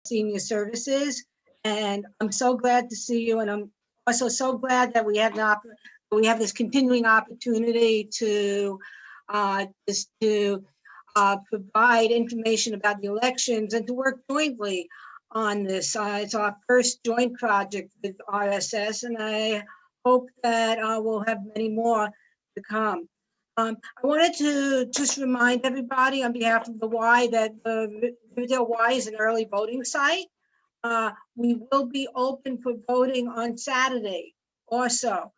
Senior Services. And I'm so glad to see you. And I'm also so glad that we have this continuing opportunity to provide information about the elections and to work jointly on this. It's our first joint project with RSS, and I hope that we'll have many more to come. I wanted to just remind everybody on behalf of the Y that the Riverdale Y is an early voting site. We will be open for voting on Saturday also.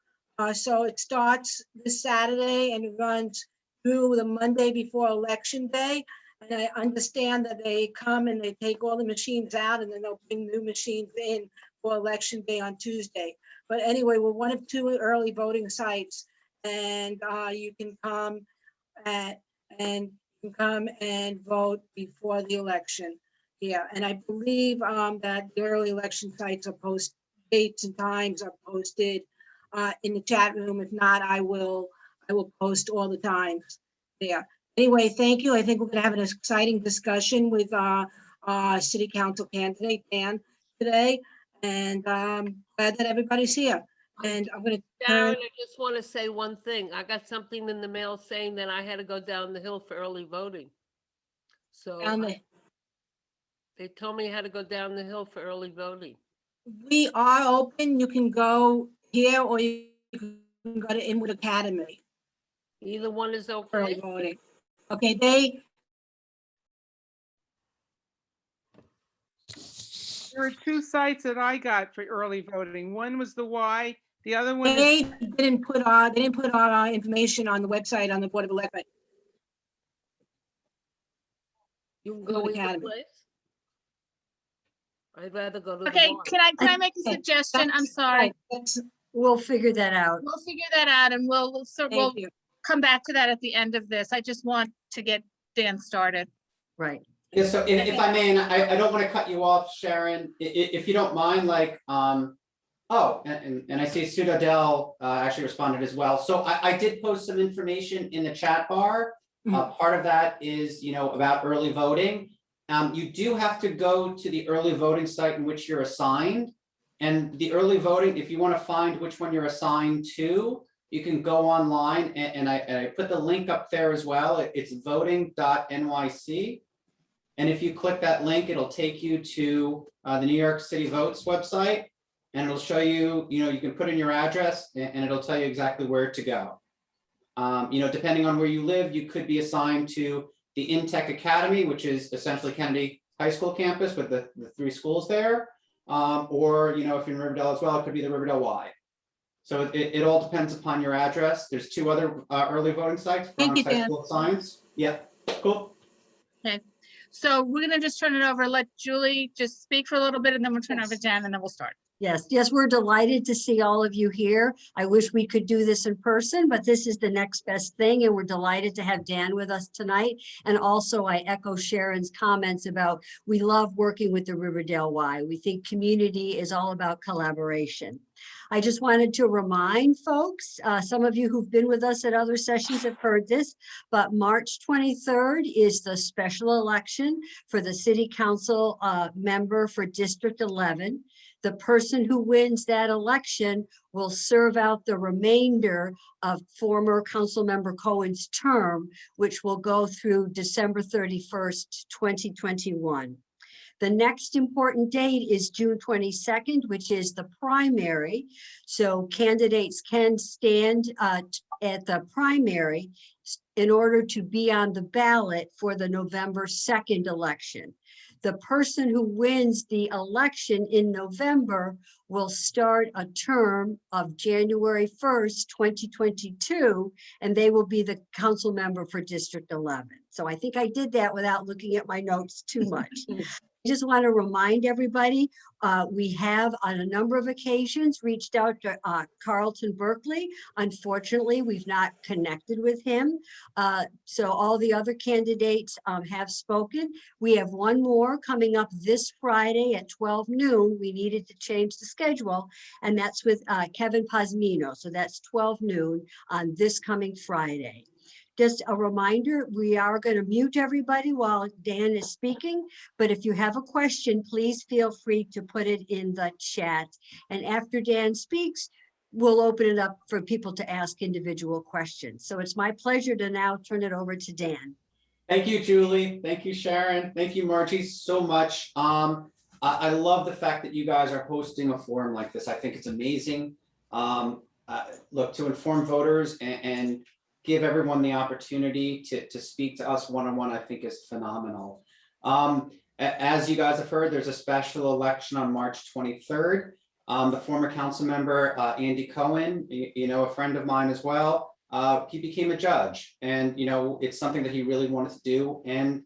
So it starts this Saturday and it runs through the Monday before Election Day. And I understand that they come and they take all the machines out and then they'll bring new machines in for Election Day on Tuesday. But anyway, we're one of two early voting sites, and you can come and vote before the election. Yeah, and I believe that the early election sites are dates and times are posted in the chat room. If not, I will post all the times there. Anyway, thank you. I think we're going to have an exciting discussion with our city council candidate, Dan, today. And glad that everybody's here. And I'm going to Darren, I just want to say one thing. I got something in the mail saying that I had to go down the hill for early voting. So they told me I had to go down the hill for early voting. We are open. You can go here or you can go to Inwood Academy. Either one is okay. Early voting. Okay, There were two sites that I got for early voting. One was the Y, the other one is they didn't put our information on the website on the Board of Elections. You can go either place. I'd rather go to the Okay, Y. can I make a suggestion? I'm sorry. We'll figure that out. We'll figure that out and we'll Thank you. come back to that at the end of this. I just want to get Dan started. Right. Yeah, so if I may, and I don't want to cut you off, Sharon, if you don't mind, like, oh, and I see Sue Dell actually responded as well. So I did post some information in the chat bar. Part of that is, about early voting. You do have to go to the early voting site in which you're assigned. And the early voting, if you want to find which one you're assigned to, you can go online and I put the link up there as well. It's voting.nyc. And if you click that link, it'll take you to the New York City Votes website, and it'll show you, you can put in your address and it'll tell you exactly where to go. Depending on where you live, you could be assigned to the InTech Academy, which is essentially Kennedy High School campus with the 3 schools there. Or, if you're in Riverdale as well, it could be the Riverdale Y. So it all depends upon your address. There's 2 other early voting sites, Bronx High School of Science. Yeah, cool. Okay. So we're gonna just turn it over, let Julie just speak for a little bit and then we'll turn it over to Dan and then we'll start. Yes, we're delighted to see all of you here. I wish we could do this in person, but this is the next best thing, and we're delighted to have Dan with us tonight. And also I echo Sharon's comments about we love working with the Riverdale Y. We think community is all about collaboration. I just wanted to remind folks, some of you who've been with us at other sessions have heard this, but March 23rd is the special election for the City Council member for District 11. The person who wins that election will serve out the remainder of former Councilmember Cohen's term, which will go through December 31st, 2021. The next important date is June 22nd, which is the primary. So candidates can stand at the primary in order to be on the ballot for the November 2nd election. The person who wins the election in November will start a term of January 1st, 2022, and they will be the council member for District 11. So I think I did that without looking at my notes too much. I just want to remind everybody, we have on a number of occasions reached out to Carlton Berkeley. Unfortunately, we've not connected with him. So all the other candidates have spoken. We have one more coming up this Friday at 12 noon. We needed to change the schedule, and that's with Kevin Pasmino. So that's 12 noon on this coming Friday. Just a reminder, we are going to mute everybody while Dan is speaking, but if you have a question, please feel free to put it in the chat. And after Dan speaks, we'll open it up for people to ask individual questions. So it's my pleasure to now turn it over to Dan. Thank you, Julie. Thank you, Sharon. Thank you, Margie, so much. I love the fact that you guys are hosting a forum like this. I think it's amazing. Look, to inform voters and give everyone the opportunity to speak to us one-on-one, I think is phenomenal. As you guys have heard, there's a special election on March 23rd. The former council member, Andy Cohen, a friend of mine as well, he became a judge, and it's something that he really wanted to do. And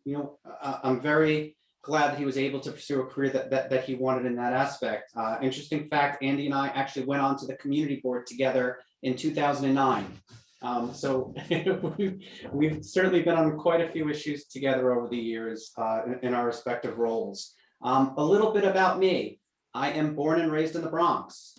I'm very glad that he was able to pursue a career that he wanted in that aspect. Interesting fact, Andy and I actually went on to the community board together in 2009. So we've certainly been on quite a few issues together over the years in our respective roles. A little bit about me. I am born and raised in the Bronx.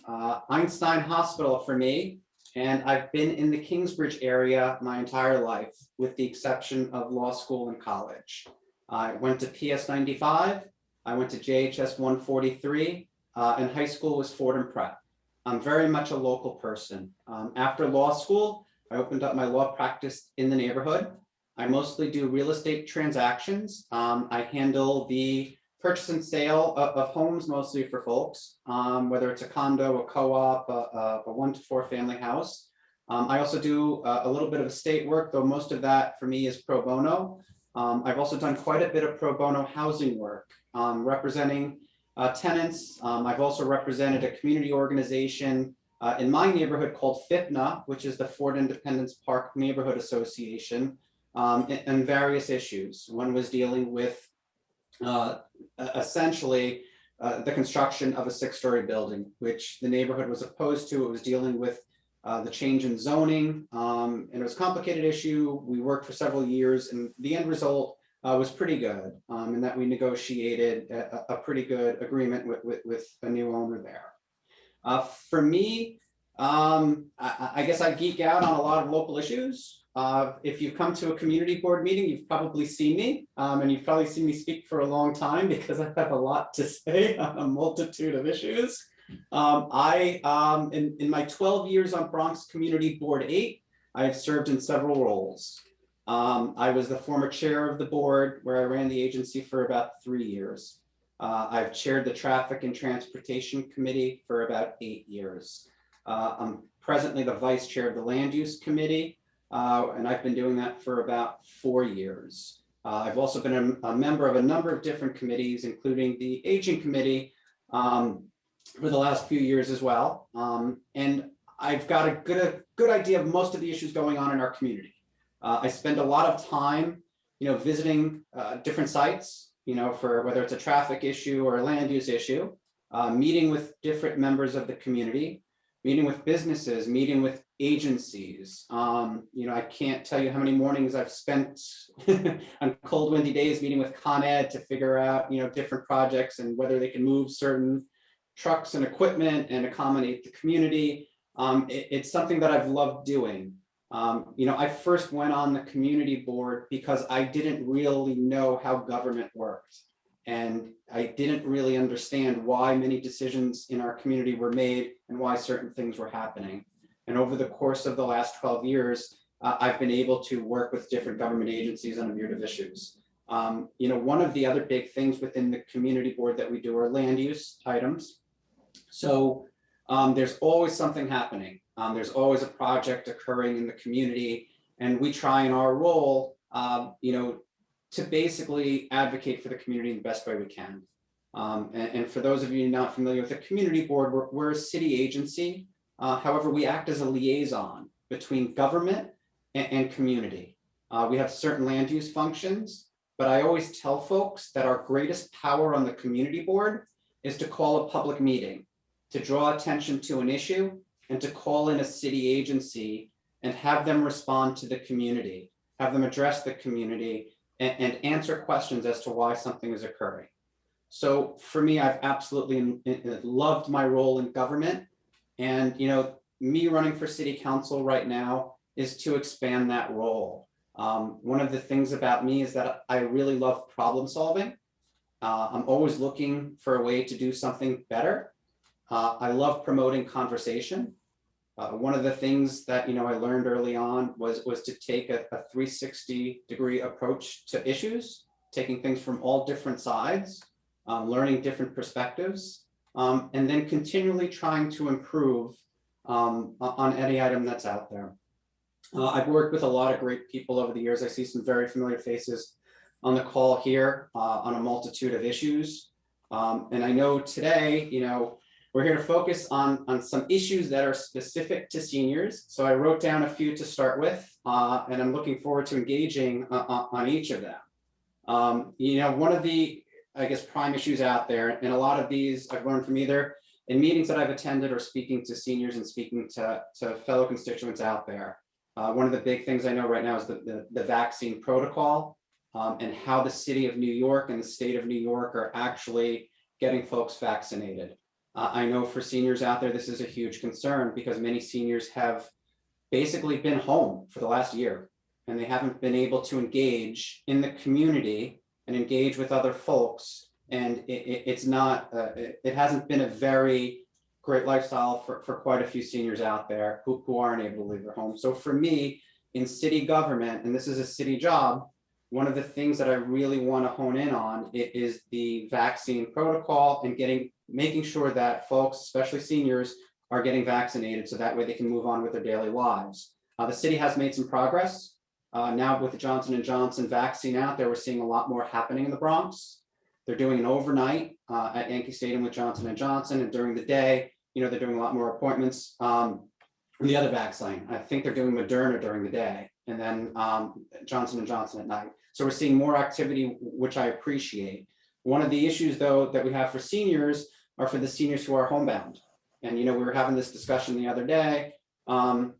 Einstein Hospital for me. And I've been in the Kingsbridge area my entire life, with the exception of law school and college. I went to PS 95, I went to JHS 143, and high school was Fordham Prep. I'm very much a local person. After law school, I opened up my law practice in the neighborhood. I mostly do real estate transactions. I handle the purchase and sale of homes, mostly for folks, whether it's a condo, a co-op, a 1 to 4 family house. I also do a little bit of estate work, though most of that for me is pro bono. I've also done quite a bit of pro bono housing work, representing tenants. I've also represented a community organization in my neighborhood called FIPNA, which is the Ford Independence Park Neighborhood Association, and various issues. One was dealing with essentially the construction of a 6-story building, which the neighborhood was opposed to. It was dealing with the change in zoning, and it was a complicated issue. We worked for several years, and the end result was pretty good, in that we negotiated a pretty good agreement with a new owner there. For me, I guess I geek out on a lot of local issues. If you've come to a community board meeting, you've probably seen me, and you've probably seen me speak for a long time, because I have a lot to say on a multitude of issues. In my 12 years on Bronx Community Board 8, I have served in several roles. I was the former chair of the board, where I ran the agency for about 3 years. I've chaired the Traffic and Transportation Committee for about 8 years. I'm presently the vice chair of the Land Use Committee, and I've been doing that for about 4 years. I've also been a member of a number of different committees, including the Aging Committee, for the last few years as well. And I've got a good idea of most of the issues going on in our community. I spend a lot of time, visiting different sites, for whether it's a traffic issue or a land use issue, meeting with different members of the community, meeting with businesses, meeting with agencies. I can't tell you how many mornings I've spent on cold, windy days meeting with Con Ed to figure out, different projects and whether they can move certain trucks and equipment and accommodate the community. It's something that I've loved doing. I first went on the community board because I didn't really know how government worked. And I didn't really understand why many decisions in our community were made and why certain things were happening. And over the course of the last 12 years, I've been able to work with different government agencies on a myriad of issues. One of the other big things within the community board that we do are land use items. So there's always something happening. There's always a project occurring in the community, and we try in our role, to basically advocate for the community in the best way we can. And for those of you not familiar with the community board, we're a city agency. However, we act as a liaison between government and community. We have certain land use functions, but I always tell folks that our greatest power on the community board is to call a public meeting, to draw attention to an issue, and to call in a city agency and have them respond to the community, have them address the community, and answer questions as to why something is occurring. So for me, I've absolutely loved my role in government. And me running for city council right now is to expand that role. One of the things about me is that I really love problem solving. I'm always looking for a way to do something better. I love promoting conversation. One of the things that I learned early on was to take a 360-degree approach to issues, taking things from all different sides, learning different perspectives, and then continually trying to improve on any item that's out there. I've worked with a lot of great people over the years. I see some very familiar faces on the call here on a multitude of issues. And I know today, we're here to focus on some issues that are specific to seniors. So I wrote down a few to start with, and I'm looking forward to engaging on each of them. One of the, I guess, prime issues out there, and a lot of these I've learned from either in meetings that I've attended or speaking to seniors and speaking to fellow constituents out there. One of the big things I know right now is the vaccine protocol and how the city of New York and the state of New York are actually getting folks vaccinated. I know for seniors out there, this is a huge concern because many seniors have basically been home for the last year and they haven't been able to engage in the community and engage with other folks. And it hasn't been a very great lifestyle for quite a few seniors out there who aren't able to leave their home. So for me, in city government, and this is a city job, one of the things that I really want to hone in on is the vaccine protocol and making sure that folks, especially seniors, are getting vaccinated so that way they can move on with their daily lives. The city has made some progress. Now with the Johnson & Johnson vaccine out there, we're seeing a lot more happening in the Bronx. They're doing an overnight at Yankee Stadium with Johnson & Johnson, and during the day, they're doing a lot more appointments. The other vaccine, I think they're doing Moderna during the day, and then Johnson & Johnson at night. So we're seeing more activity, which I appreciate. One of the issues, though, that we have for seniors are for the seniors who are homebound. And we were having this discussion the other day in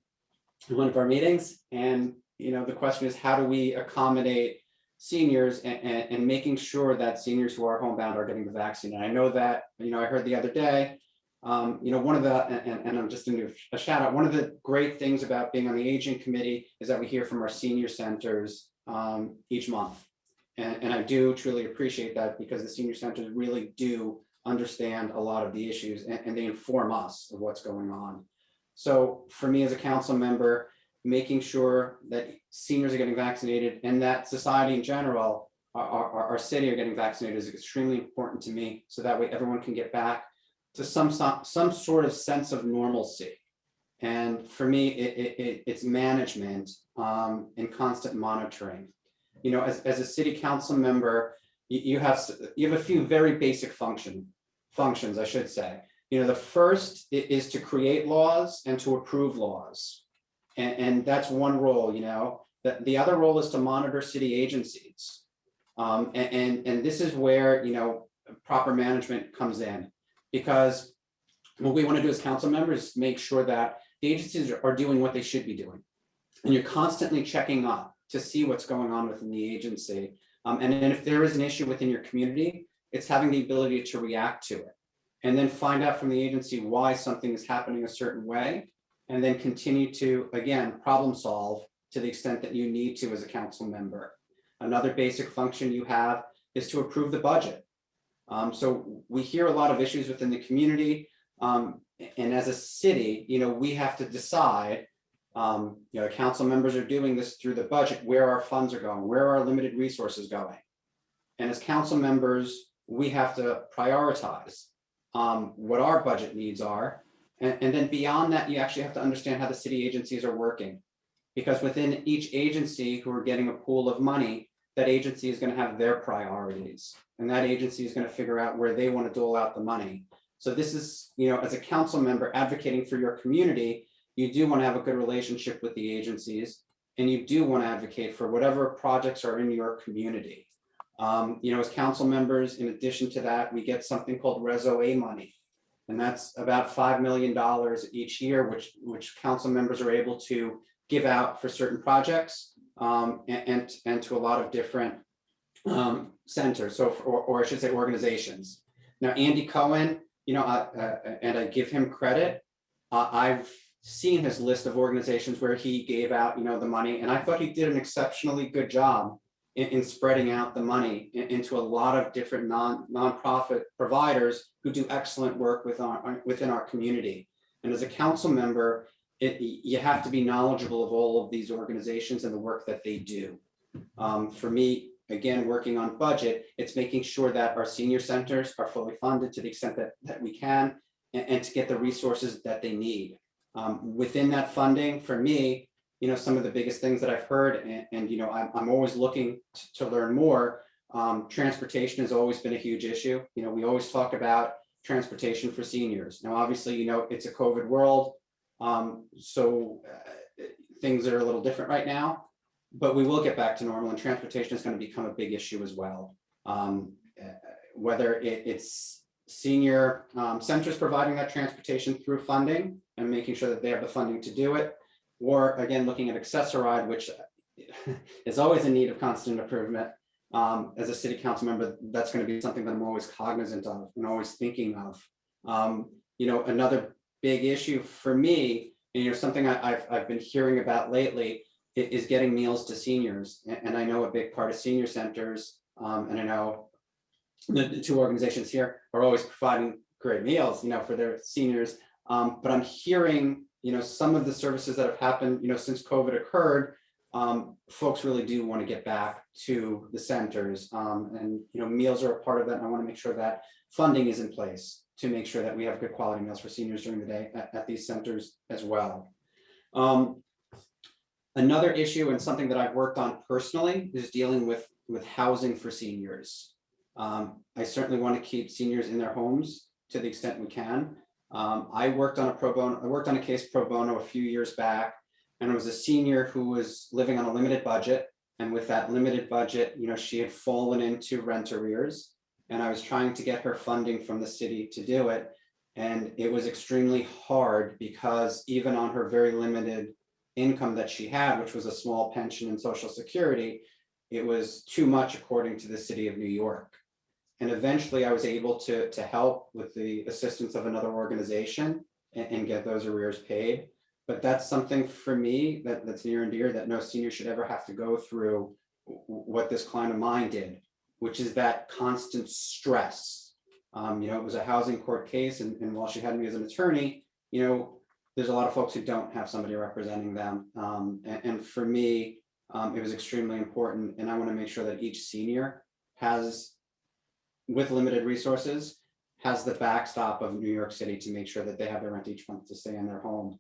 one of our meetings, and the question is, how do we accommodate seniors and making sure that seniors who are homebound are getting the vaccine? And I know that I heard the other day. One of the, and I'm just going to do a shout out, one of the great things about being on the aging committee is that we hear from our senior centers each month. And I do truly appreciate that because the senior centers really do understand a lot of the issues and they inform us of what's going on. So for me as a council member, making sure that seniors are getting vaccinated and that society in general, our city are getting vaccinated is extremely important to me. So that way everyone can get back to some sort of sense of normalcy. And for me, it's management and constant monitoring. As a city council member, you have a few very basic functions, I should say. The first is to create laws and to approve laws. And that's one role, the other role is to monitor city agencies. And this is where, proper management comes in. Because what we want to do as council members is make sure that the agencies are doing what they should be doing. And you're constantly checking up to see what's going on within the agency. And then if there is an issue within your community, it's having the ability to react to it. And then find out from the agency why something is happening a certain way. And then continue to, again, problem solve to the extent that you need to as a council member. Another basic function you have is to approve the budget. So we hear a lot of issues within the community, and as a city, we have to decide, council members are doing this through the budget, where our funds are going, where our limited resources going. And as council members, we have to prioritize what our budget needs are. And then beyond that, you actually have to understand how the city agencies are working. Because within each agency who are getting a pool of money, that agency is going to have their priorities. And that agency is going to figure out where they want to dole out the money. So this is, as a council member advocating for your community, you do want to have a good relationship with the agencies. And you do want to advocate for whatever projects are in your community. As council members, in addition to that, we get something called Reso A money. And that's about $5 million each year, which council members are able to give out for certain projects and to a lot of different centers, so or I should say organizations. Now, Andy Cohen, and I give him credit. I've seen his list of organizations where he gave out, the money, and I thought he did an exceptionally good job in spreading out the money into a lot of different nonprofit providers who do excellent work within our community. And as a council member, you have to be knowledgeable of all of these organizations and the work that they do. For me, again, working on budget, it's making sure that our senior centers are fully funded to the extent that we can, and to get the resources that they need. Within that funding, for me, some of the biggest things that I've heard, and I'm always looking to learn more. Transportation has always been a huge issue. We always talk about transportation for seniors. Now, obviously, it's a COVID world, so things are a little different right now, but we will get back to normal, and transportation is going to become a big issue as well. Whether it's senior centers providing that transportation through funding and making sure that they have the funding to do it, or again, looking at Accessoride, which is always in need of constant improvement. As a city council member, that's going to be something that I'm always cognizant of and always thinking of. Another big issue for me, and something I've been hearing about lately, is getting meals to seniors. And I know a big part of senior centers, and I know the two organizations here are always providing great meals, for their seniors. But I'm hearing, some of the services that have happened, since COVID occurred, folks really do want to get back to the centers, and meals are a part of that. And I want to make sure that funding is in place to make sure that we have good quality meals for seniors during the day at these centers as well. Another issue, and something that I've worked on personally, is dealing with housing for seniors. I certainly want to keep seniors in their homes to the extent we can. I worked on a case pro bono a few years back, and it was a senior who was living on a limited budget. And with that limited budget, she had fallen into rent arrears, and I was trying to get her funding from the city to do it. And it was extremely hard because even on her very limited income that she had, which was a small pension and Social Security, it was too much according to the city of New York. And eventually I was able to help with the assistance of another organization and get those arrears paid. But that's something for me that's near and dear, that no senior should ever have to go through what this client of mine did, which is that constant stress. It was a housing court case, and while she had me as an attorney, there's a lot of folks who don't have somebody representing them. And for me, it was extremely important. And I want to make sure that each senior has, with limited resources, has the backstop of New York City to make sure that they have their rent each month to stay in their home.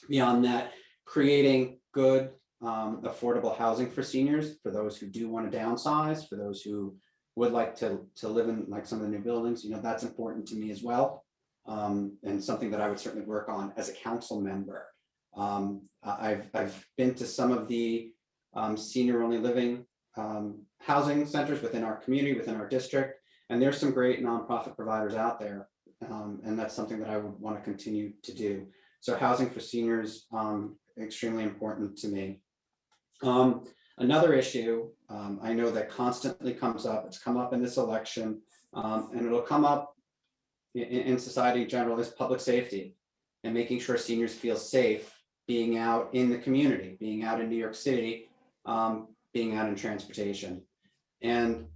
Beyond that, creating good, affordable housing for seniors, for those who do want to downsize, for those who would like to live in like some of the new buildings, that's important to me as well. And something that I would certainly work on as a council member. I've been to some of the senior only living housing centers within our community, within our district, and there's some great nonprofit providers out there. And that's something that I would want to continue to do. So housing for seniors, extremely important to me. Another issue I know that constantly comes up, it's come up in this election, and it'll come up in society in general, is public safety and making sure seniors feel safe being out in the community, being out in New York City, being out in transportation. And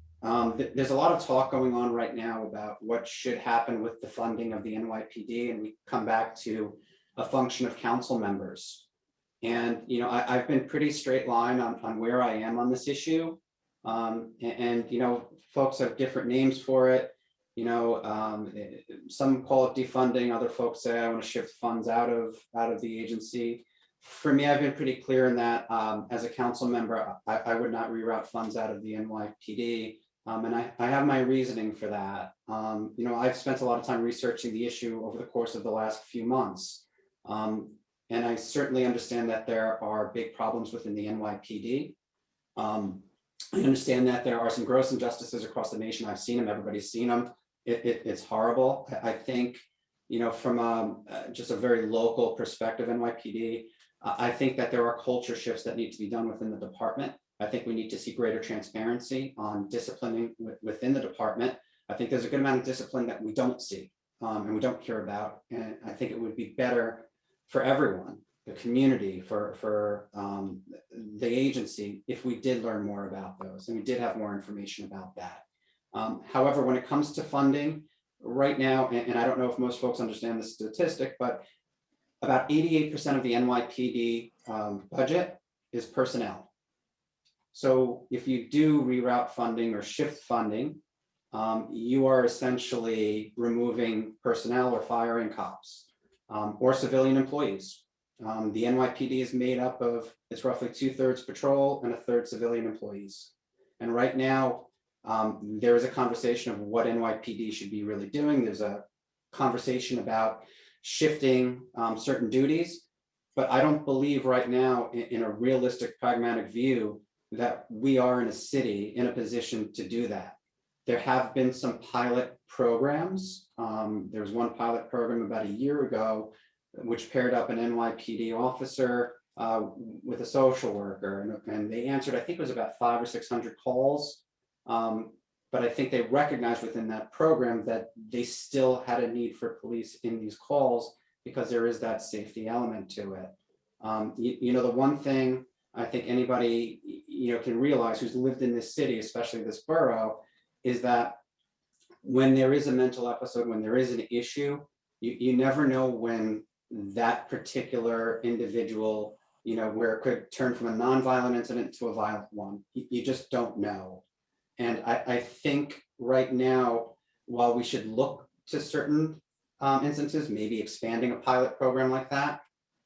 there's a lot of talk going on right now about what should happen with the funding of the NYPD, and we come back to a function of council members. And I've been pretty straight line on where I am on this issue, and folks have different names for it. Some call it defunding, other folks say I want to shift funds out of the agency. For me, I've been pretty clear in that as a council member, I would not reroute funds out of the NYPD. And I have my reasoning for that. I've spent a lot of time researching the issue over the course of the last few months. And I certainly understand that there are big problems within the NYPD. I understand that there are some gross injustices across the nation. I've seen them, everybody's seen them. It's horrible. I think, from just a very local perspective, NYPD, I think that there are culture shifts that need to be done within the department. I think we need to see greater transparency on disciplining within the department. I think there's a good amount of discipline that we don't see and we don't hear about. And I think it would be better for everyone, the community, for the agency, if we did learn more about those, and we did have more information about that. However, when it comes to funding, right now, and I don't know if most folks understand the statistic, but about 88% of the NYPD budget is personnel. So if you do reroute funding or shift funding, you are essentially removing personnel or firing cops or civilian employees. The NYPD is made up of, it's roughly 2/3 patrol and 1/3 civilian employees. And right now, there is a conversation of what NYPD should be really doing. There's a conversation about shifting certain duties, but I don't believe right now in a realistic, pragmatic view that we are in a city in a position to do that. There have been some pilot programs. There was one pilot program about a year ago, which paired up an NYPD officer with a social worker, and they answered, I think it was about 500 or 600 calls. But I think they recognized within that program that they still had a need for police in these calls because there is that safety element to it. You know, the one thing I think anybody, you know, can realize who's lived in this city, especially this borough, is that when there is a mental episode, when there is an issue, you never know when that particular individual, you know, where it could turn from a nonviolent incident to a violent one. You just don't know. And I think right now, while we should look to certain instances, maybe expanding a pilot program like that,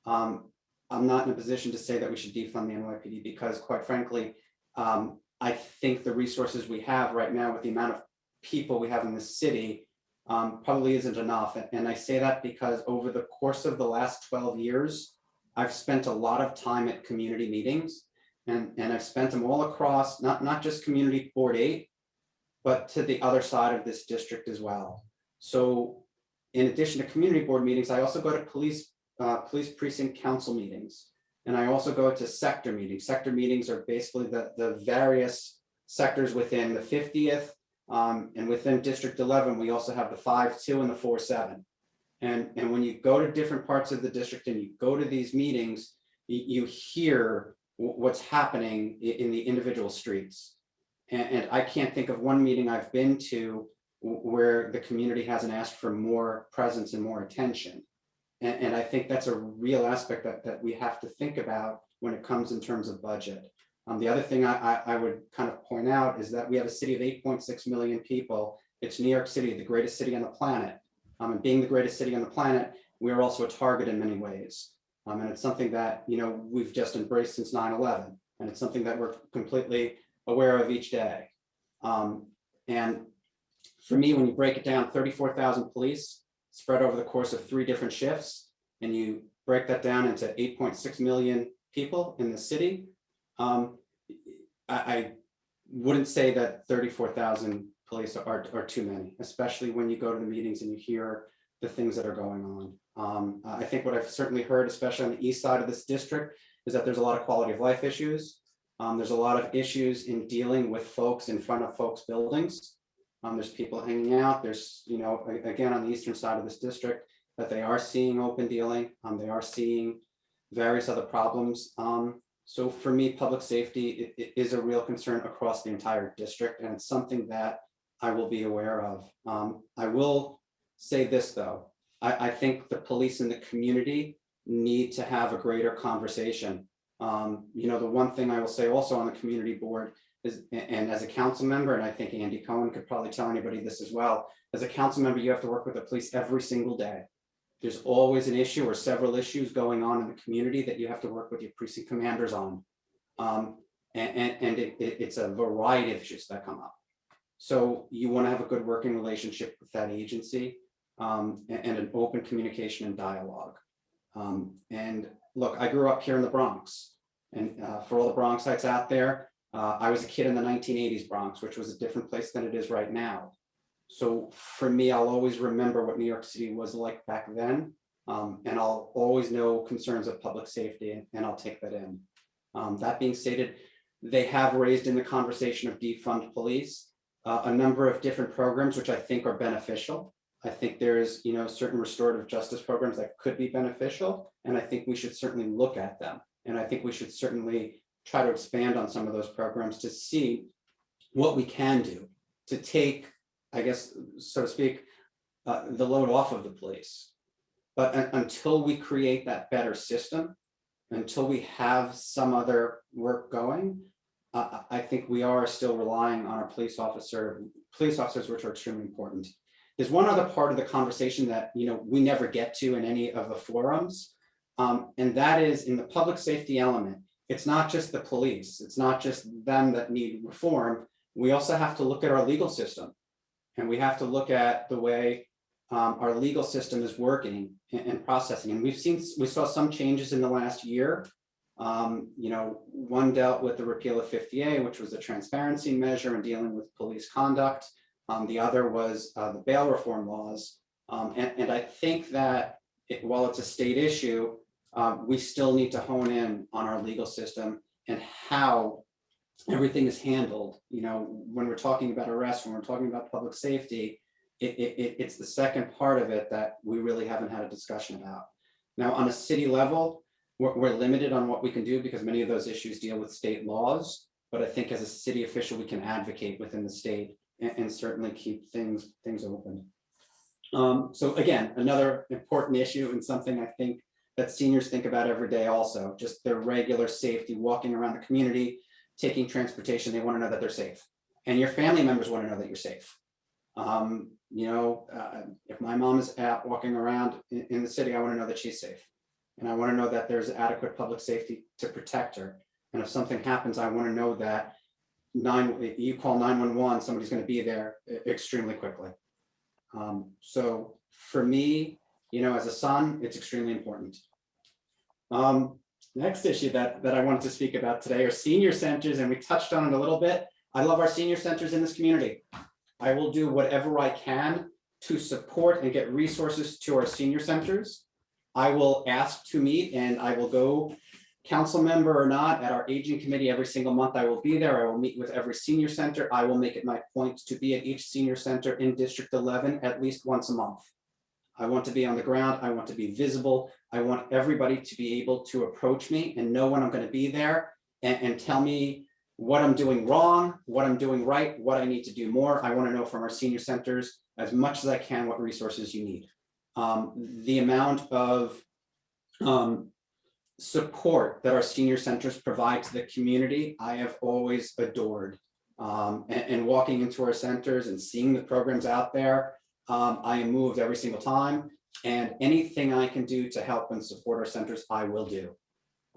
I'm not in a position to say that we should defund the NYPD because, quite frankly, I think the resources we have right now with the amount of people we have in the city probably isn't enough. And I say that because over the course of the last 12 years, I've spent a lot of time at community meetings. And I've spent them all across, not just Community Board 8, but to the other side of this district as well. So in addition to community board meetings, I also go to police precinct council meetings. And I also go to sector meetings. Sector meetings are basically the various sectors within the 50th, and within District 11, we also have the 5-2 and the 4-7. And when you go to different parts of the district and you go to these meetings, you hear what's happening in the individual streets. And I can't think of one meeting I've been to where the community hasn't asked for more presence and more attention. And I think that's a real aspect that we have to think about when it comes in terms of budget. The other thing I would kind of point out is that we have a city of 8.6 million people. It's New York City, the greatest city on the planet. And being the greatest city on the planet, we are also a target in many ways. And it's something that, you know, we've just embraced since 9/11. And it's something that we're completely aware of each day. And for me, when you break it down, 34,000 police spread over the course of 3 different shifts, and you break that down into 8.6 million people in the city, I wouldn't say that 34,000 police are too many, especially when you go to the meetings and you hear the things that are going on. I think what I've certainly heard, especially on the east side of this district, is that there's a lot of quality of life issues. There's a lot of issues in dealing with folks in front of folks' buildings. There's people hanging out. There's, you know, again, on the eastern side of this district, that they are seeing open dealing. They are seeing various other problems. So for me, public safety is a real concern across the entire district, and it's something that I will be aware of. I will say this, though. I think the police in the community need to have a greater conversation. You know, the one thing I will say also on the community board is, and as a council member, and I think Andy Cohen could probably tell anybody this as well, as a council member, you have to work with the police every single day. There's always an issue or several issues going on in the community that you have to work with your precinct commanders on. It's a variety of issues that come up. So you want to have a good working relationship with that agency, and an open communication and dialogue. And look, I grew up here in the Bronx, and for all the Bronxites out there, I was a kid in the 1980s Bronx, which was a different place than it is right now. So for me, I'll always remember what New York City was like back then, and I'll always know concerns of public safety, and I'll take that in. That being stated, they have raised in the conversation of defund police a number of different programs, which I think are beneficial. I think there's, certain restorative justice programs that could be beneficial, and I think we should certainly look at them. And I think we should certainly try to expand on some of those programs to see what we can do to take, I guess, so to speak, the load off of the police. But until we create that better system, until we have some other work going, I think we are still relying on our police officers, which are extremely important. There's one other part of the conversation that we never get to in any of the forums, and that is in the public safety element. It's not just the police, it's not just them that need reform. We also have to look at our legal system, and we have to look at the way our legal system is working and processing. And we saw some changes in the last year. One dealt with the repeal of 50A, which was a transparency measure and dealing with police conduct. The other was the bail reform laws. And I think that while it's a state issue, we still need to hone in on our legal system and how everything is handled. When we're talking about arrests, when we're talking about public safety, it's the second part of it that we really haven't had a discussion about. Now, on a city level, we're limited on what we can do because many of those issues deal with state laws. But I think as a city official, we can advocate within the state and certainly keep things open. So again, another important issue and something I think that seniors think about every day also, just their regular safety, walking around the community, taking transportation. They want to know that they're safe. And your family members want to know that you're safe. If my mom is out walking around in the city, I want to know that she's safe. And I want to know that there's adequate public safety to protect her. And if something happens, I want to know that you call 911, somebody's going to be there extremely quickly. So for me, as a son, it's extremely important. Next issue that I wanted to speak about today are senior centers, and we touched on it a little bit. I love our senior centers in this community. I will do whatever I can to support and get resources to our senior centers. I will ask to meet, and I will go, council member or not, at our aging committee every single month. I will be there. I will meet with every senior center. I will make it my point to be at each senior center in District 11 at least once a month. I want to be on the ground. I want to be visible. I want everybody to be able to approach me and know when I'm going to be there and tell me what I'm doing wrong, what I'm doing right, what I need to do more. I want to know from our senior centers as much as I can what resources you need. The amount of support that our senior centers provide to the community, I have always adored. And walking into our centers and seeing the programs out there, I am moved every single time. And anything I can do to help and support our centers, I will do.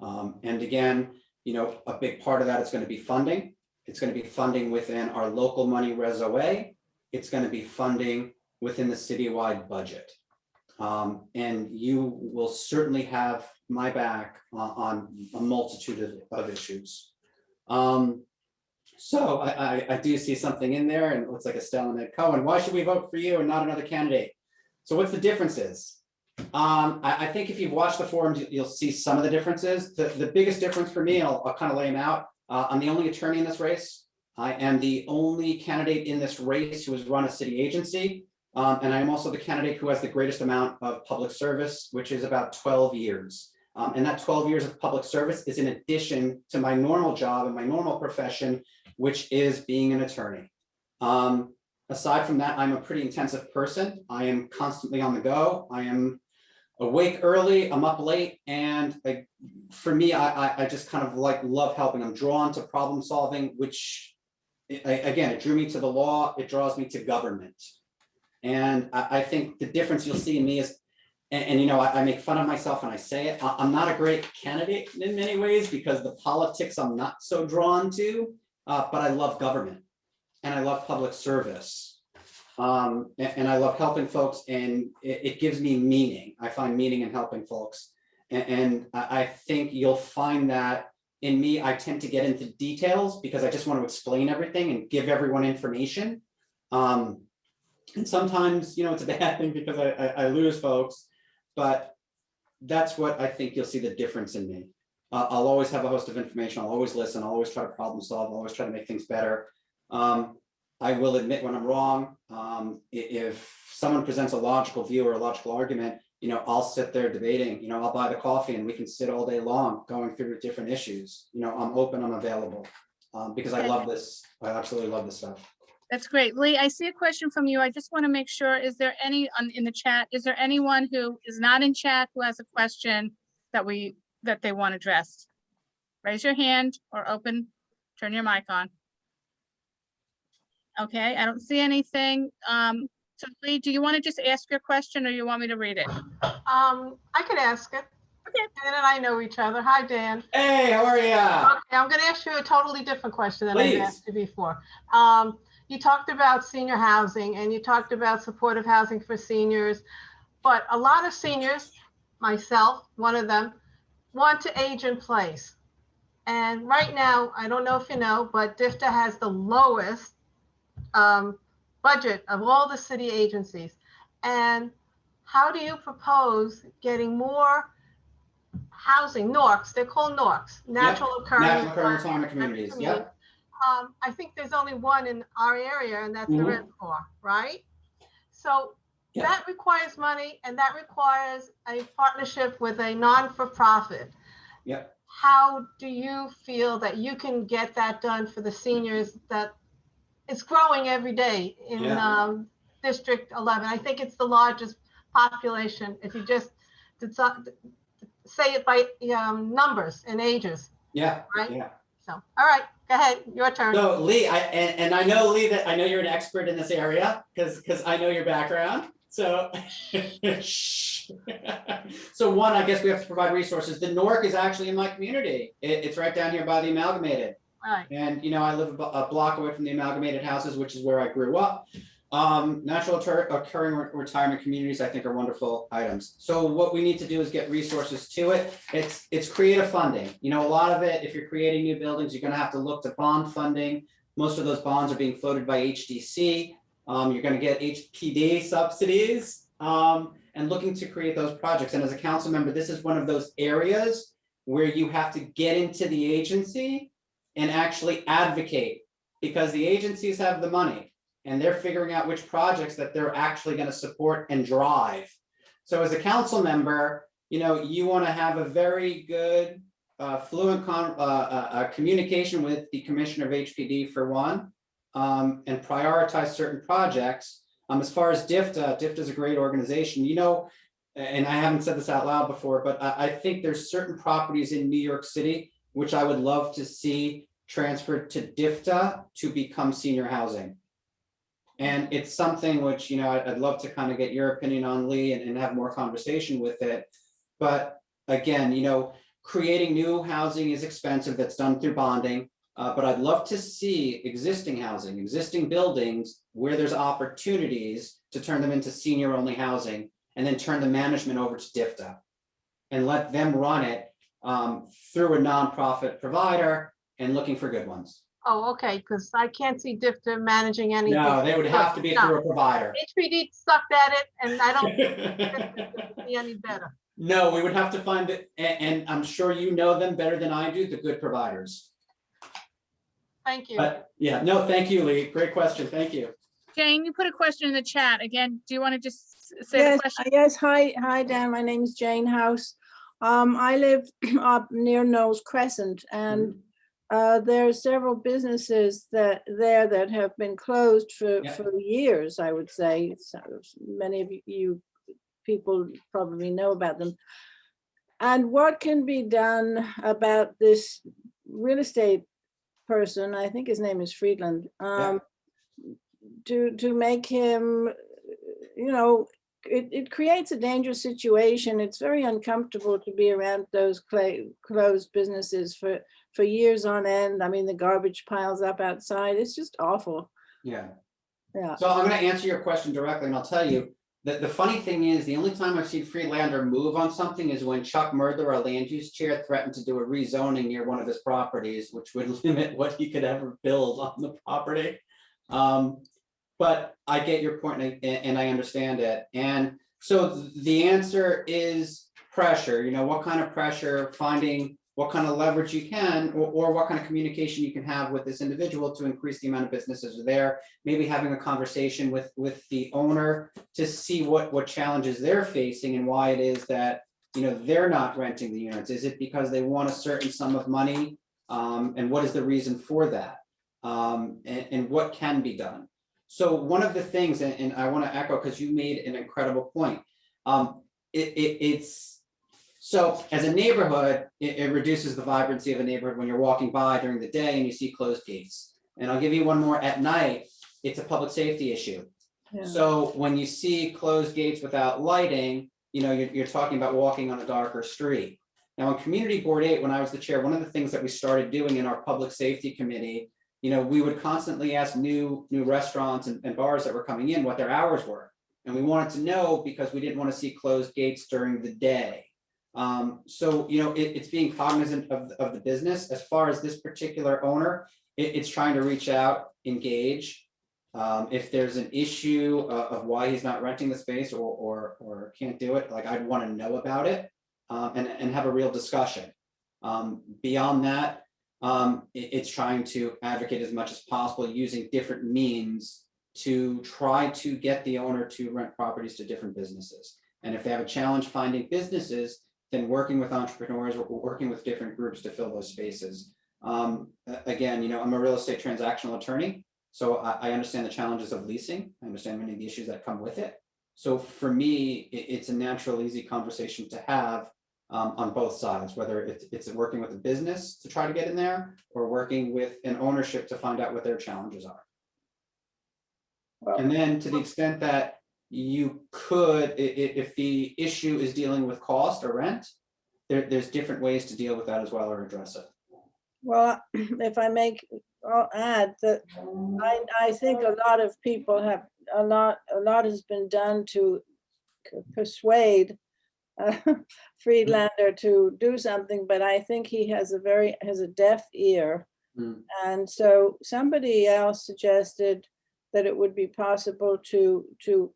And again, a big part of that is going to be funding. It's going to be funding within our local money res OA. It's going to be funding within the citywide budget. And you will certainly have my back on a multitude of issues. So I do see something in there, and it looks like Estelle and Ed Cohen. Why should we vote for you and not another candidate? So what's the differences? I think if you've watched the forums, you'll see some of the differences. The biggest difference for me, I'll kind of lay them out. I'm the only attorney in this race. I am the only candidate in this race who has run a city agency. And I am also the candidate who has the greatest amount of public service, which is about 12 years. And that 12 years of public service is in addition to my normal job and my normal profession, which is being an attorney. Aside from that, I'm a pretty intensive person. I am constantly on the go. I am awake early, I'm up late. And for me, I just kind of love helping. I'm drawn to problem solving, which again, it drew me to the law. It draws me to government. And I think the difference you'll see in me is, and I make fun of myself when I say it, I'm not a great candidate in many ways because the politics I'm not so drawn to, but I love government and I love public service. And I love helping folks, and it gives me meaning. I find meaning in helping folks. And I think you'll find that in me, I tend to get into details because I just want to explain everything and give everyone information. And sometimes, it's a bad thing because I lose folks, but that's what I think you'll see the difference in me. I'll always have a host of information. I'll always listen. I'll always try to problem solve. I'll always try to make things better. I will admit when I'm wrong. If someone presents a logical view or a logical argument, you know, I'll sit there debating, you know, I'll buy the coffee and we can sit all day long going through different issues. You know, I'm open, I'm available, because I love this. I absolutely love this stuff. That's great. Lee, I see a question from you. I just want to make sure, is there any in the chat? Is there anyone who is not in chat who has a question that they want addressed? Raise your hand or turn your mic on. Okay, I don't see anything. So Lee, do you want to just ask your question or you want me to read it? I could ask it. Okay. Dan and I know each other. Hi, Dan. Hey, how are ya? Okay, I'm going to ask you a totally different question than Please. I've asked you before. You talked about senior housing and you talked about supportive housing for seniors, but a lot of seniors, myself, one of them, want to age in place. And right now, I don't know if you know, but DFTA has the lowest budget of all the city agencies. And how do you propose getting more housing, NORCs, they're called NORCs, natural occurring retirement communities. Yep. I think there's only one in our area, and that's the Red Corps, right? So that requires money, and that requires a partnership with a non-for-profit. Yep. How do you feel that you can get that done for the seniors? That it's growing every day in District 11. I think it's the largest population, if you just say it by numbers and ages. Yeah. Right. Yeah. So, all right, go ahead, your turn. So Lee, and I know, Lee, that I know you're an expert in this area because I know your background. So, so one, I guess we have to provide resources. The NORC is actually in my community. It's right down here by the Amalgamated. Right. And, you know, I live a block away from the Amalgamated houses, which is where I grew up. Natural occurring retirement communities, I think, are wonderful items. So what we need to do is get resources to it. It's creative funding. You know, a lot of it, if you're creating new buildings, you're going to have to look to bond funding. Most of those bonds are being floated by HDC. You're going to get Nypd subsidies, and looking to create those projects. And as a council member, this is one of those areas where you have to get into the agency and actually advocate, because the agencies have the money and they're figuring out which projects that they're actually going to support and drive. So as a council member, you know, you want to have a very good, fluent communication with the commissioner of HPD for one, and prioritize certain projects. As far as DFTA is a great organization, you know, and I haven't said this out loud before, but I think there's certain properties in New York City which I would love to see transferred to DFTA to become senior housing. And it's something which, you know, I'd love to kind of get your opinion on, Lee, and have more conversation with it. But again, you know, creating new housing is expensive. That's done through bonding. But I'd love to see existing housing, existing buildings where there's opportunities to turn them into senior only housing, and then turn the management over to DFTA and let them run it through a nonprofit provider and looking for good ones. Oh, okay, because I can't see DFTA managing anything. No, they would have to be through a provider. HPD sucked at it, and I don't think it would be any better. No, we would have to find it, and I'm sure you know them better than I do, the good providers. Thank you. But yeah, no, thank you, Lee. Great question. Thank you. Jane, you put a question in the chat. Again, do you want to just say the question? Yes, hi, Dan. My name is Jane House. I live up near Knowles Crescent, and there are several businesses that have been closed for years, I would say. So many of you people probably know about them. And what can be done about this real estate person, I think his name is Friedland, to make him, you know, it creates a dangerous situation. It's very uncomfortable to be around those closed businesses for years on end. I mean, the garbage piles up outside. It's just awful. Yeah. Yeah. So I'm going to answer your question directly, and I'll tell you that the funny thing is, the only time I've seen Friedlander move on something is when Chuck Murther, our land use chair, threatened to do a rezoning near one of his properties, which would limit what he could ever build on the property. But I get your point, and I understand it. And so the answer is pressure. You know, what kind of pressure? Finding what kind of leverage you can, or what kind of communication you can have with this individual to increase the amount of businesses that are there. Maybe having a conversation with the owner to see what challenges they're facing and why it is that, you know, they're not renting the units. Is it because they want a certain sum of money? And what is the reason for that? And what can be done? So one of the things, and I want to echo, because you made an incredible point. It's so as a neighborhood, it reduces the vibrancy of a neighborhood when you're walking by during the day and you see closed gates. And I'll give you one more. At night, it's a public safety issue. Yeah. So when you see closed gates without lighting, you know, you're talking about walking on a darker street. Now, in Community Board 8, when I was the chair, one of the things that we started doing in our public safety committee, you know, we would constantly ask new restaurants and bars that were coming in what their hours were. And we wanted to know because we didn't want to see closed gates during the day. So, you know, it's being cognizant of the business. As far as this particular owner, it's trying to reach out, engage. If there's an issue of why he's not renting the space or can't do it, like I'd want to know about it and have a real discussion. Beyond that, it's trying to advocate as much as possible using different means to try to get the owner to rent properties to different businesses. And if they have a challenge finding businesses, then working with entrepreneurs or working with different groups to fill those spaces. Again, you know, I'm a real estate transactional attorney, so I understand the challenges of leasing. I understand many of the issues that come with it. So for me, it's a natural, easy conversation to have on both sides, whether it's working with a business to try to get in there or working with an ownership to find out what their challenges are. And then to the extent that you could, if the issue is dealing with cost or rent, there's different ways to deal with that as well or address it. Well, if I may, I'll add that I think a lot of people have, a lot has been done to persuade Friedlander to do something, but I think he has a deaf ear. And so somebody else suggested that it would be possible to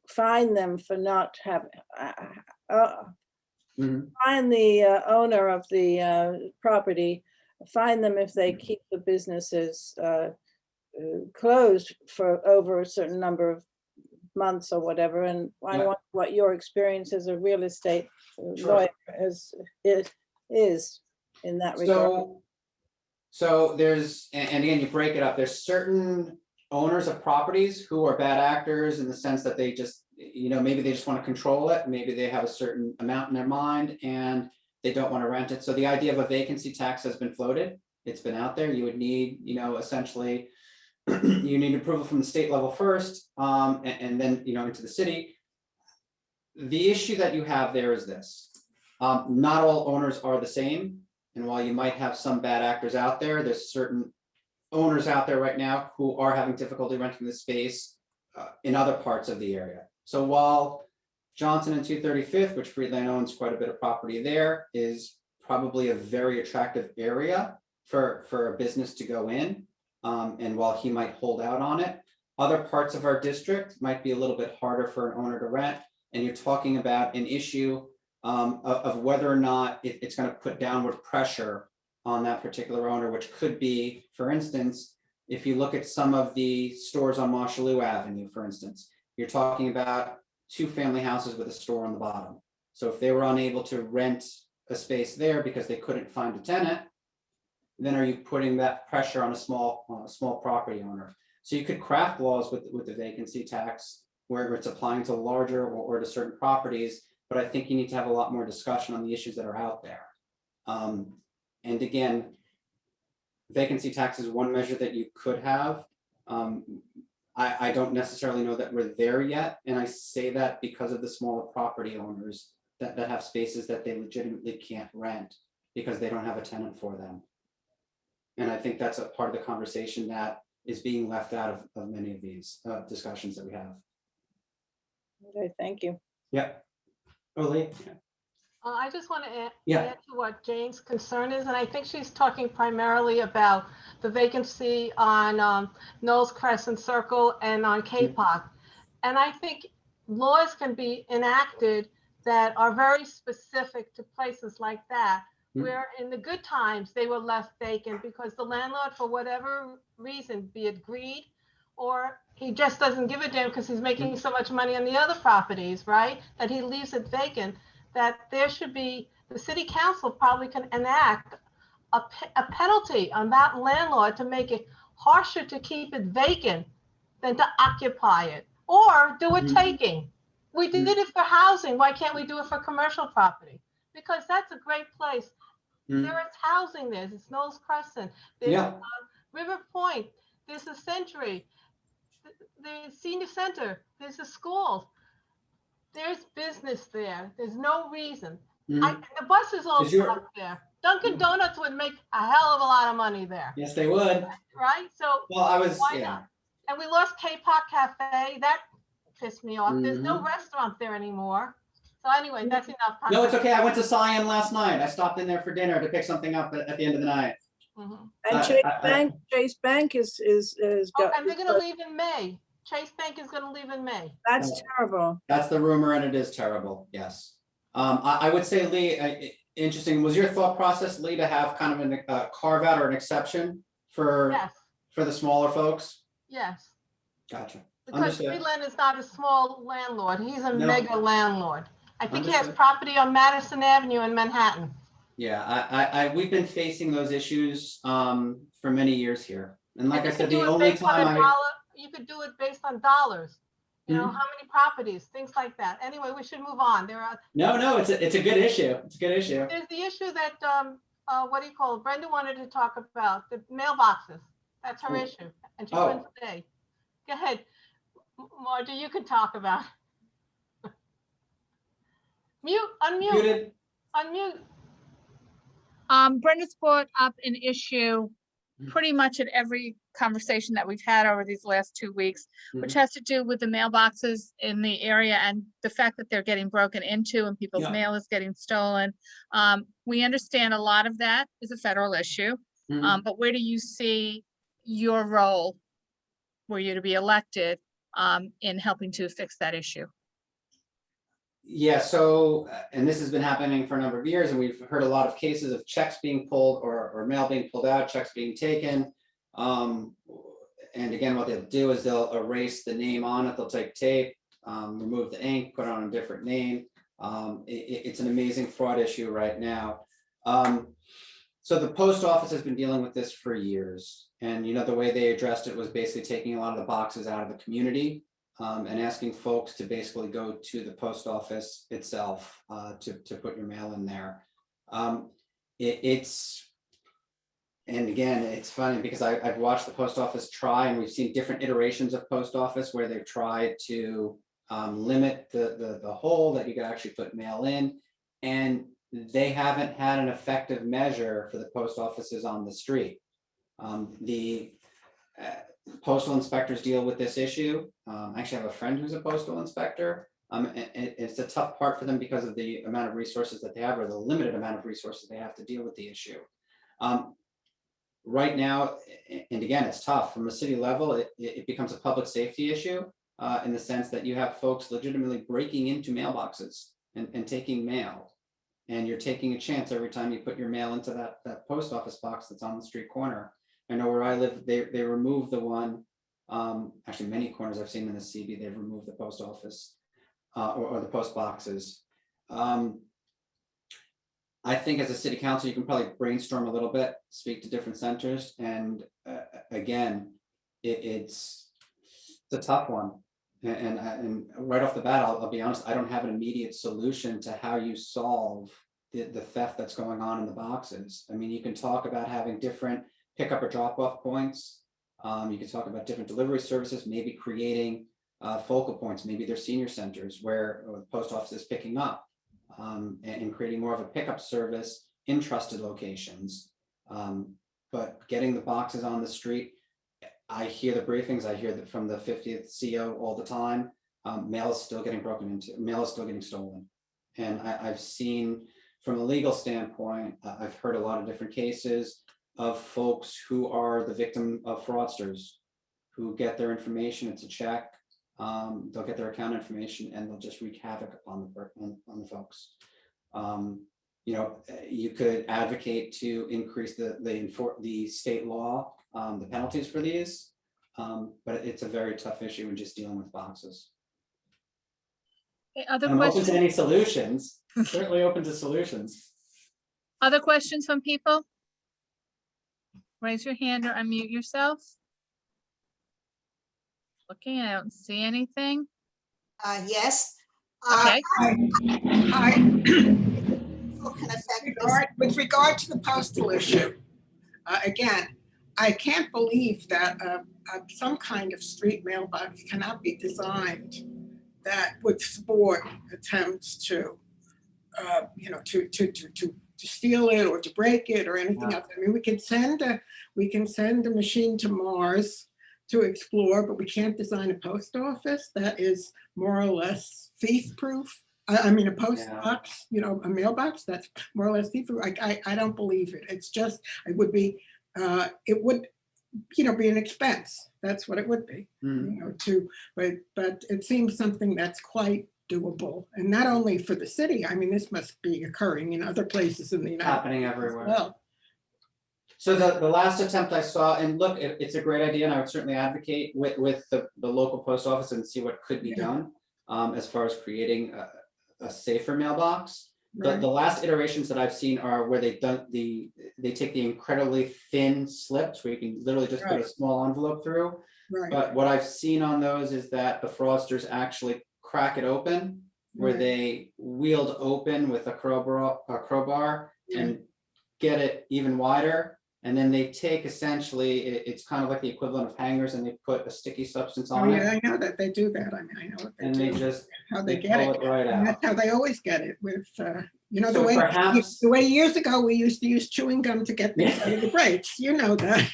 fine them for not having, find the owner of the property, fine them if they keep the businesses closed for over a certain number of months or whatever. And I wonder what your experience as a real estate lawyer is in that regard. So there's, and again, you break it up, there's certain owners of properties who are bad actors in the sense that they just, you know, maybe they just want to control it. Maybe they have a certain amount in their mind and they don't want to rent it. So the idea of a vacancy tax has been floated. It's been out there. You would need, you know, essentially, you need approval from the state level first, and then, you know, into the city. The issue that you have there is this. Not all owners are the same. And while you might have some bad actors out there, there's certain owners out there right now who are having difficulty renting the space in other parts of the area. So while Johnson and 235th, which Friedland owns quite a bit of property there, is probably a very attractive area for a business to go in. And while he might hold out on it, other parts of our district might be a little bit harder for an owner to rent. And you're talking about an issue of whether or not it's going to put downward pressure on that particular owner, which could be, for instance, if you look at some of the stores on Mosholu Avenue, for instance, you're talking about 2 family houses with a store on the bottom. So if they were unable to rent a space there because they couldn't find a tenant, then are you putting that pressure on a small property owner? So you could craft laws with the vacancy tax where it's applying to larger or to certain properties, but I think you need to have a lot more discussion on the issues that are out there. And again, vacancy tax is one measure that you could have. I don't necessarily know that we're there yet. And I say that because of the smaller property owners that have spaces that they legitimately can't rent because they don't have a tenant for them. And I think that's a part of the conversation that is being left out of many of these discussions that we have. Okay, thank you. Yep. Oh, Lee. I just want to add Yeah. to what Jane's concern is, and I think she's talking primarily about the vacancy on Knowles Crescent Circle and on K-Pop. And I think laws can be enacted that are very specific to places like that, where in the good times, they were left vacant because the landlord, for whatever reason, be it greed, or he just doesn't give a damn because he's making so much money on the other properties, right? That he leaves it vacant, that there should be, the city council probably can enact a penalty on that landlord to make it harsher to keep it vacant than to occupy it, or do a taking. We did it for housing. Why can't we do it for commercial property? Because that's a great place. There is housing there. There's Knowles Crescent. There's River Point. There's a Century. The senior center. There's a school. There's business there. There's no reason. The buses all stop there. Dunkin' Donuts would make a hell of a lot of money there. Yes, they would. Right? So Well, I was, why not? And we lost K-Pop Cafe. That pissed me off. There's no restaurant there anymore. So anyway, that's enough. No, it's okay. I went to Siam last night. I stopped in there for dinner to pick something up at the end of the night. And Chase Bank is And they're gonna leave in May. Chase Bank is gonna leave in May. that's terrible. That's the rumor, and it is terrible. Yes. I would say, Lee, interesting. Was your thought process, Lee, to have kind of a carve out or an exception for the smaller folks? Yes. Gotcha. Because Freeland is not a small landlord. He's a No. mega landlord. I think he has Understood. property on Madison Avenue in Manhattan. Yeah, we've been facing those issues for many years here. And like I You said, could the do it only based on a time dollar. You could do it based on dollars. You know, how many properties, things like that. Anyway, we should move on. There are. No, it's a good issue. It's a good issue. There's the issue that, what do you call it? Brenda wanted to talk about, the mailboxes. That's her issue. And she couldn't stay. Go ahead. Margie, you can talk about. Unmute. Brenda's brought up an issue pretty much at every conversation that we've had over these last 2 weeks, which has to do with the mailboxes in the area and the fact that they're getting broken into and people's mail is getting stolen. We understand a lot of that is a federal issue, but where do you see your role, were you to be elected, in helping to fix that issue? Yeah, so, and this has been happening for a number of years, and we've heard a lot of cases of checks being pulled or mail being pulled out, checks being taken. And again, what they'll do is they'll erase the name on it. They'll take tape, remove the ink, put on a different name. It's an amazing fraud issue right now. So the post office has been dealing with this for years. And you know, the way they addressed it was basically taking a lot of the boxes out of the community. And asking folks to basically go to the post office itself to put your mail in there. And again, it's funny because I've watched the post office try, and we've seen different iterations of post office where they've tried to limit the hole that you can actually put mail in, and they haven't had an effective measure for the post offices on the street. Postal inspectors deal with this issue. I actually have a friend who's a postal inspector. And it's a tough part for them because of the amount of resources that they have, or the limited amount of resources they have to deal with the issue. Right now, and again, it's tough from a city level, it becomes a public safety issue in the sense that you have folks legitimately breaking into mailboxes and taking mail. And you're taking a chance every time you put your mail into that post office box that's on the street corner. I know where I live, they removed the one, actually many corners I've seen in the CB, they've removed the post office or the post boxes. I think as a city council, you can probably brainstorm a little bit, speak to different centers. And again, it's a tough one. And right off the bat, I'll be honest, I don't have an immediate solution to how you solve the theft that's going on in the boxes. I mean, you can talk about having different pickup or drop off points. You can talk about different delivery services, maybe creating focal points, maybe they're senior centers where the post office is picking up and creating more of a pickup service in trusted locations. But getting the boxes on the street, I hear the briefings, I hear that from the 50th CO all the time, mail is still getting broken into, mail is still getting stolen. And I've seen from a legal standpoint, I've heard a lot of different cases of folks who are the victim of fraudsters who get their information, it's a check, they'll get their account information and they'll just wreak havoc upon the folks. you could advocate to increase the state law, the penalties for these. But it's a very tough issue in just dealing with boxes. Okay, other I'm open to questions, any solutions, certainly open to solutions. other questions from people? Raise your hand or unmute yourself. Okay, I don't see anything. Yes. Okay. Hi. Can affect this. With regard to the postal issue, again, I can't believe that some kind of street mailbox cannot be designed that would thwart attempts to, to steal it or to break it or anything else. I mean, we can send a machine to Mars to explore, but we can't design a post office that is more or less thief-proof. I mean, a post box, a mailbox that's more or less thief-proof. I don't believe it. It's just, it would, be an expense. That's what it would be, but it seems something that's quite doable, and not only for the city. I mean, this must be occurring in other places in the United States. Happening everywhere. Well. So the last attempt I saw, and look, it's a great idea, and I would certainly advocate with the local post office and see what could be done as far as creating a safer mailbox. Right. The last iterations that I've seen are where they take the incredibly thin slips where you can literally just put a small envelope through. Right. But what I've seen on those is that the fraudsters actually crack it open, where they wield open with a crowbar and get it even wider. And then they take essentially, it's kind of like the equivalent of hangers, and they put a sticky substance on it. I know that they do that. I mean, I know what they And do. they just How they get pull it. right And out. that's how they always get it with, So the way years ago we used to use chewing gum to get things out of the brakes. You know that.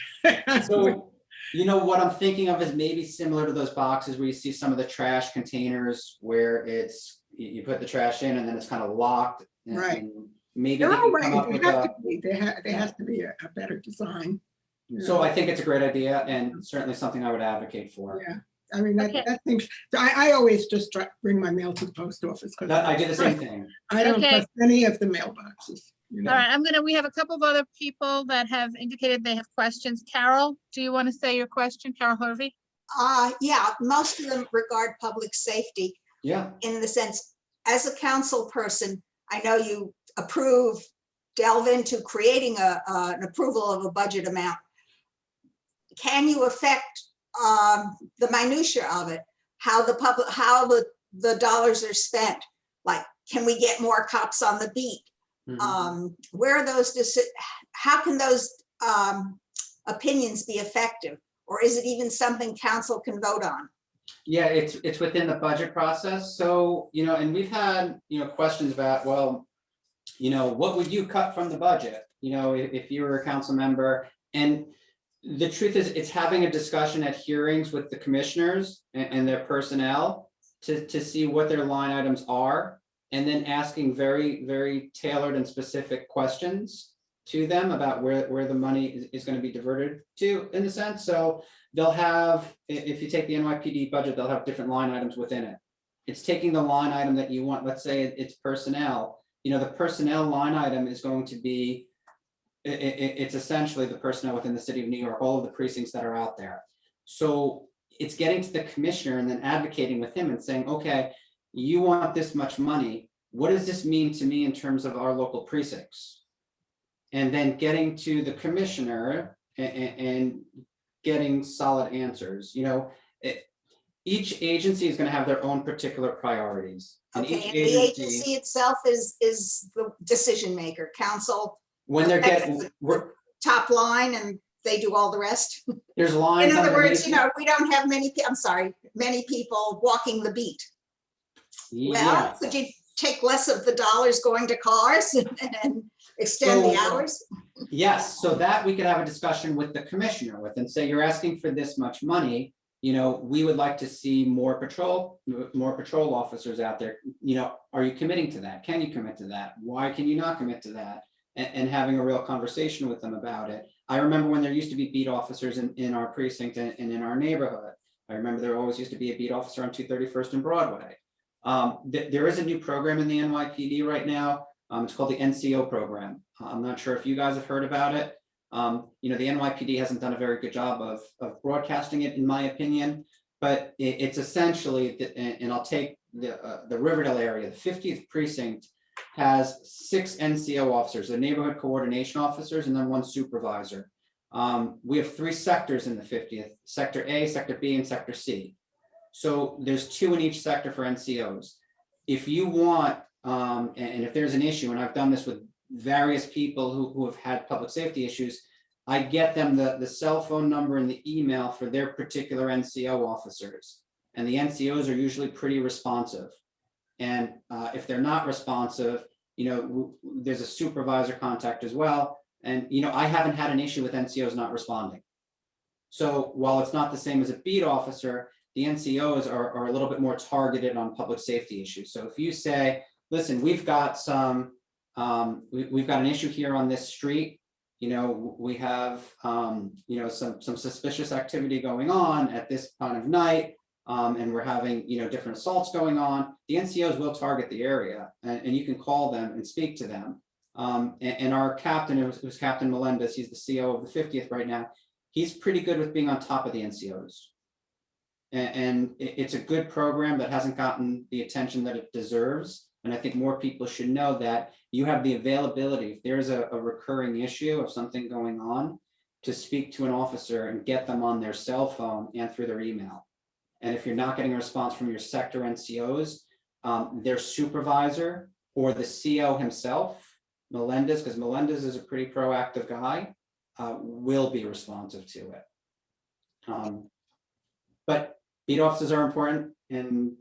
So, what I'm thinking of is maybe similar to those boxes where you see some of the trash containers where it's, you put the trash in and then it's kind of locked. Right. And maybe They're they all can come up right. with They have to be. There has to be a better design. So I think it's a great idea and certainly something I would advocate for. Yeah. I mean, Okay. that seems, I always just bring my mail to the post office. I do the same thing. I don't Okay. trust any of the mailboxes. All right, we have a couple of other people that have indicated they have questions. Carol, do you want to say your question, Carol Harvey? Yeah, most of them regard public safety Yeah. in the sense, as a council person, I know you delve into creating an approval of a budget amount. Can you affect the minutia of it? How the dollars are spent? Like, can we get more cops on the beat? Where are those? How can those opinions be effective, or is it even something council can vote on? Yeah, it's within the budget process. So, and we've had, questions about, well, what would you cut from the budget? If you were a council member. And the truth is, it's having a discussion at hearings with the commissioners and their personnel to see what their line items are, and then asking very, very tailored and specific questions to them about where the money is going to be diverted to, in a sense. So they'll have, if you take the NYPD budget, they'll have different line items within it. It's taking the line item that you want, let's say it's personnel, the personnel line item is going to be, it's essentially the personnel within the city of New York, all of the precincts that are out there. So it's getting to the commissioner and then advocating with him and saying, okay, you want this much money. What does this mean to me in terms of our local precincts? And then getting to the commissioner and getting solid answers. Each agency is going to have their own particular priorities. Okay, and the agency itself is the decision maker, council. When they're getting top line, and they do all the rest. There's lines. In other words, we don't have many people walking the beat. Well, could you take less of the dollars going to cars and extend the hours? Yes, so that we could have a discussion with the commissioner with and say, you're asking for this much money. We would like to see more patrol officers out there. Are you committing to that? Can you commit to that? Why can you not commit to that? And having a real conversation with them about it. I remember when there used to be beat officers in our precinct and in our neighborhood. I remember there always used to be a beat officer on 231st and Broadway. There is a new program in the NYPD right now It's called the NCO program. I'm not sure if you guys have heard about it. You know, the NYPD hasn't done a very good job of broadcasting it, in my opinion, but it's essentially, and I'll take the Riverdale area, the 50th precinct has 6 NCO officers, the neighborhood coordination officers, and then 1 supervisor. We have 3 sectors in the 50th, Sector A, Sector B, and Sector C. So there's 2 in each sector for NCOs. If you want, and if there's an issue, and I've done this with various people who have had public safety issues, I get them the cell phone number and the email for their particular NCO officers. And the NCOs are usually pretty responsive. And if they're not responsive, you know, there's a supervisor contact as well. And, you know, I haven't had an issue with NCOs not responding. So while it's not the same as a beat officer, the NCOs are a little bit more targeted on public safety issues. So if you say, listen, we've got some, we've got an issue here on this street, you know, we have, you know, some suspicious activity going on at this kind of night, and we're having, you know, different assaults going on, the NCOs will target the area, and you can call them and speak to them. And our captain, it was Captain Melendez, he's the CO of the 50th right now, he's pretty good with being on top of the NCOs. And it's a good program that hasn't gotten the attention that it deserves. And I think more people should know that you have the availability, if there's a recurring issue of something going on, to speak to an officer and get them on their cell phone and through their email. And if you're not getting a response from your sector NCOs, their supervisor or the CO himself, Melendez, because Melendez is a pretty proactive guy, will be responsive to it. But beat officers are important, and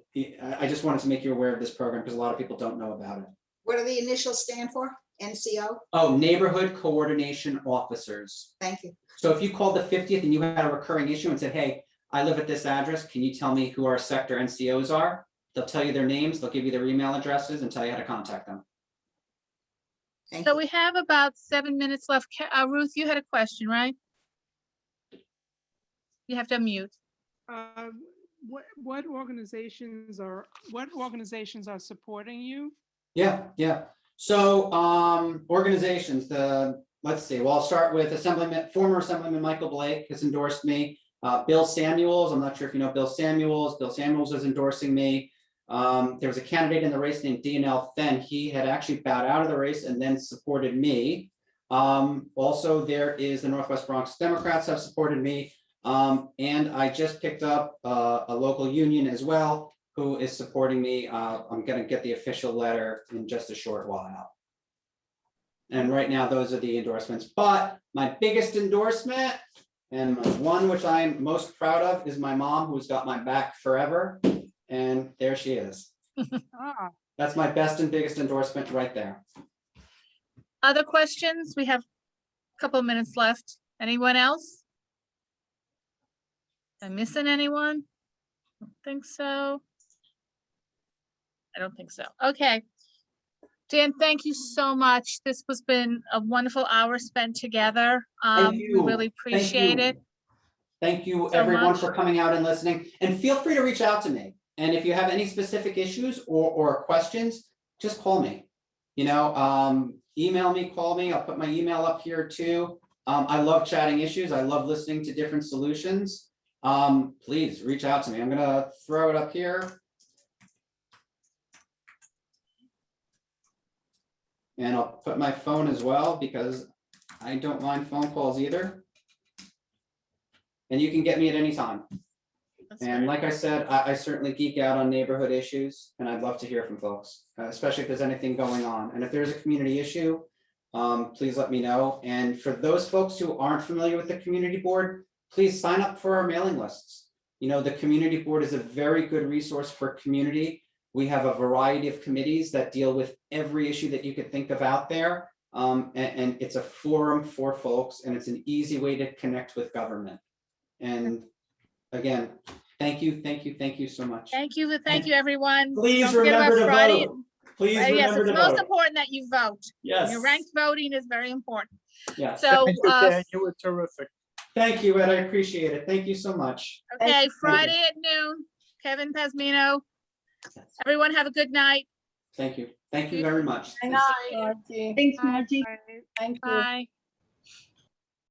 I just wanted to make you aware of this program because a lot of people don't know about it. What do the initials stand for? NCO? Oh, Neighborhood Coordination Officers. Thank you. So if you called the 50th and you had a recurring issue and said, hey, I live at this address, can you tell me who our sector NCOs are? They'll tell you their names, they'll give you their email addresses and tell you how to contact them. Thank So you. we have about 7 minutes left. Ruth, you had a question, right? You have to unmute. What organizations are supporting you? Yeah. So organizations, let's see, well, I'll start with former Assemblyman Michael Blake has endorsed me. Bill Samuels, I'm not sure if you know Bill Samuels. Bill Samuels is endorsing me. There was a candidate in the race named DNL Fenn. He had actually bowed out of the race and then supported me. Also, there is the Northwest Bronx Democrats have supported me. And I just picked up a local union as well who is supporting me. I'm going to get the official letter in just a short while. And right now, those are the endorsements. But my biggest endorsement, and one which I'm most proud of, is my mom, who's got my back forever. And there she is. Ah, That's my best and biggest endorsement right there. Other questions? We have a couple of minutes left. Anyone else? Am I missing anyone? I don't think so. I don't think so. Okay. Dan, thank you so much. This has been a wonderful hour spent together. Thank We you. really Thank appreciate you. it. Thank you, So everyone, much. for coming out and listening. And feel free to reach out to me. And if you have any specific issues or questions, just call me. You know, email me, call me. I'll put my email up here too. I love chatting issues. I love listening to different solutions. Please reach out to me. I'm gonna throw it up here. And I'll put my phone as well because I don't mind phone calls either. And you can get me at any time. That's And right. like I said, I certainly geek out on neighborhood issues, and I'd love to hear from folks, especially if there's anything going on. And if there's a community issue, please let me know. And for those folks who aren't familiar with the community board, please sign up for our mailing lists. You know, the community board is a very good resource for community. We have a variety of committees that deal with every issue that you could think of out there. And it's a forum for folks, and it's an easy way to connect with government. And again, thank you so much. Thank you, everyone. Please Don't forget about remember to Friday. vote. Please Yes, remember it's to most vote. important that you vote. Yes. Your ranked voting is very important. Yes. So, Thank you, Dan. You were terrific. Thank you, Ed. I appreciate it. Thank you so much. okay, Friday at noon, Kevin Pasmino. Everyone have a good night. Thank you. Thank you very much. Good night. Margie. Thanks, Margie. Right. Thank you. Bye.